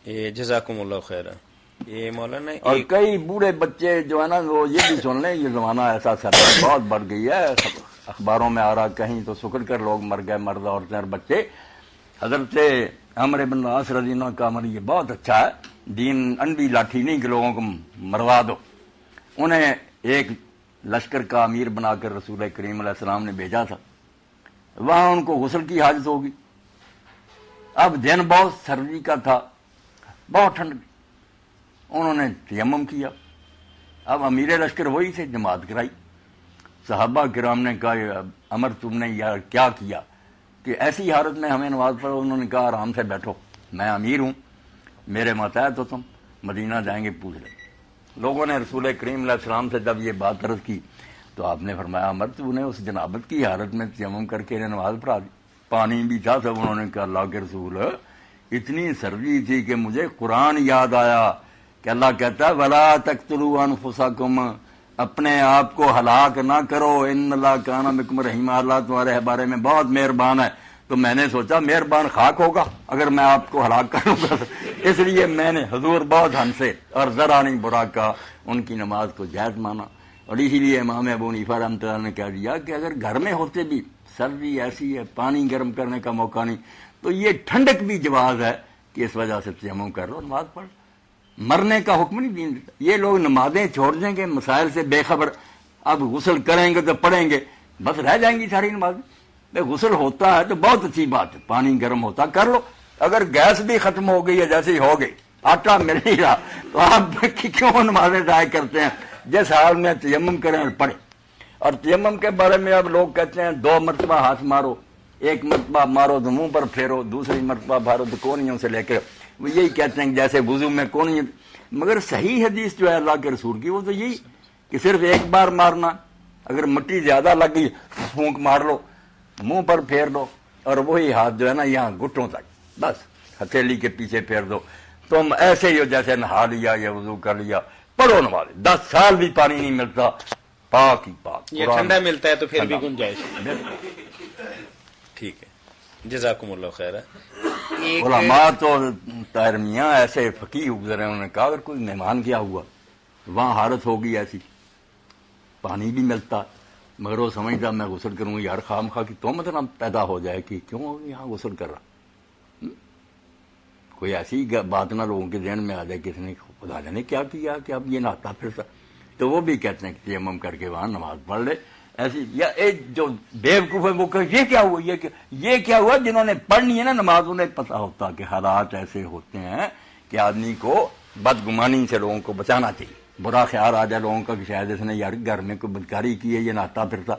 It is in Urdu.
جزاکم اللہ خیر. یہ مولانا اور کئی بوڑھے بچے جو ہے نا وہ یہ بھی سن لیں یہ زمانہ ایسا سرحد بہت بڑھ گئی ہے. اخباروں میں آ رہا کہیں تو سکڑ کر لوگ مر گئے، مرد عورتیں اور بچے. حضرت عمرو بن العاص رضی اللہ کا عمل یہ بہت اچھا ہے. دین انبی لاٹھی نہیں کہ لوگوں کو مروا دو. انہیں ایک لشکر کا امیر بنا کر رسول کریم علیہ السلام نے بھیجا تھا. وہاں ان کو غسل کی حاجت ہوگی. اب دن بہت سردی کا تھا، بہت ٹھنڈ. انہوں نے تیمم کیا. اب امیر لشکر وہی تھے، جماعت کرائی. صحابہ کرام نے کہا عمر تم نے یار کیا کیا کہ ایسی حالت میں ہمیں نماز پڑھو. انہوں نے کہا آرام سے بیٹھو، میں امیر ہوں، میرے ماتحت ہو تم، مدینہ جائیں گے پوچھ لیں. لوگوں نے رسول کریم علیہ السلام سے جب یہ بات عرض کی تو آپ نے فرمایا عمر تو نے اس جنابت کی حالت میں تیمم کر کے انہیں نماز پڑھا دی. پانی بھی تھا سب. انہوں نے کہا اللہ کے رسول اتنی سردی تھی کہ مجھے قرآن یاد آیا کہ اللہ کہتا ہے وَلَا تَقْتُلُوا أَنفُسَكُمْ، اپنے آپ کو ہلاک نہ کرو، ان اللہ کان بکم رحیم، اللہ تمہارے بارے میں بہت مہربان ہے. تو میں نے سوچا مہربان خاک ہوگا اگر میں آپ کو ہلاک کروں گا، اس لیے میں نے حضور بہت ہنسے اور ذرا نہیں برا کہا، ان کی نماز کو جائز مانا. اور اسی لیے امام ابو حنیفہ رحمۃ اللہ نے کہہ دیا کہ اگر گھر میں ہوتے بھی سردی ایسی ہے، پانی گرم کرنے کا موقع نہیں، تو یہ ٹھنڈک بھی جواز ہے کہ اس وجہ سے تیمم کر لو، نماز پڑھ. مرنے کا حکم نہیں دین دیتا. یہ لوگ نمازیں چھوڑ دیں گے مسائل سے بے خبر. اب غسل کریں گے تو پڑھیں گے، بس رہ جائیں گی ساری نمازیں. غسل ہوتا ہے تو بہت اچھی بات ہے، پانی گرم ہوتا کر لو. اگر گیس بھی ختم ہو گئی ہے جیسے ہی ہو گئی، آٹا مل نہیں رہا، تو آپ کیوں نمازیں ضائع کرتے ہیں؟ جس حال میں تیمم کریں اور پڑھیں. اور تیمم کے بارے میں اب لوگ کہتے ہیں 2 مرتبہ ہاتھ مارو، 1 مرتبہ مارو تو منہ پر پھیرو، دوسری مرتبہ مارو تو کونیوں سے لے کے، وہ یہی کہتے ہیں کہ جیسے وضو میں کونی. مگر صحیح حدیث جو ہے اللہ کے رسول کی وہ تو یہی کہ صرف 1 بار مارنا. اگر مٹی زیادہ لگ گئی پھونک مار لو، منہ پر پھیر دو، اور وہی ہاتھ جو ہے نا یہاں گھٹوں تک، بس ہتھیلی کے پیچھے پھیر دو. تم ایسے ہی ہو جیسے نہا لیا یا وضو کر لیا. پڑھو نماز. 10 سال بھی پانی نہیں ملتا، پاک ہی پاک. یہ ٹھنڈا ملتا ہے تو پھر بھی گنجائش. ٹھیک ہے، جزاکم اللہ خیر. علماء تو طاہر میاں ایسے فقیہ گزرے، انہوں نے کہا اگر کوئی مہمان کیا ہوا وہاں حالت ہوگی ایسی، پانی بھی ملتا مگر وہ سمجھتا میں غسل کروں گا، یار خام خواہ کی تہمت نہ پیدا ہو جائے کہ کیوں یہاں غسل کر رہا. کوئی ایسی بات نہ لوگوں کے ذہن میں آ جائے کس نے خدا جانے کیا کیا کہ اب یہ نہاتا پھرتا. تو وہ بھی کہتے ہیں کہ تیمم کر کے وہاں نماز پڑھ لے. ایسی یا ایک جو بیوقوف ہے وہ کہ یہ کیا ہوا، یہ کیا ہوا. جنہوں نے پڑھنی ہے نا نماز انہیں پتہ ہوتا کہ حالات ایسے ہوتے ہیں کہ آدمی کو بدگمانی سے لوگوں کو بچانا چاہیے. برا خیال آ جائے لوگوں کا کہ شاید اس نے یار گھر میں کوئی بدکاری کی ہے، یہ نہاتا پھرتا.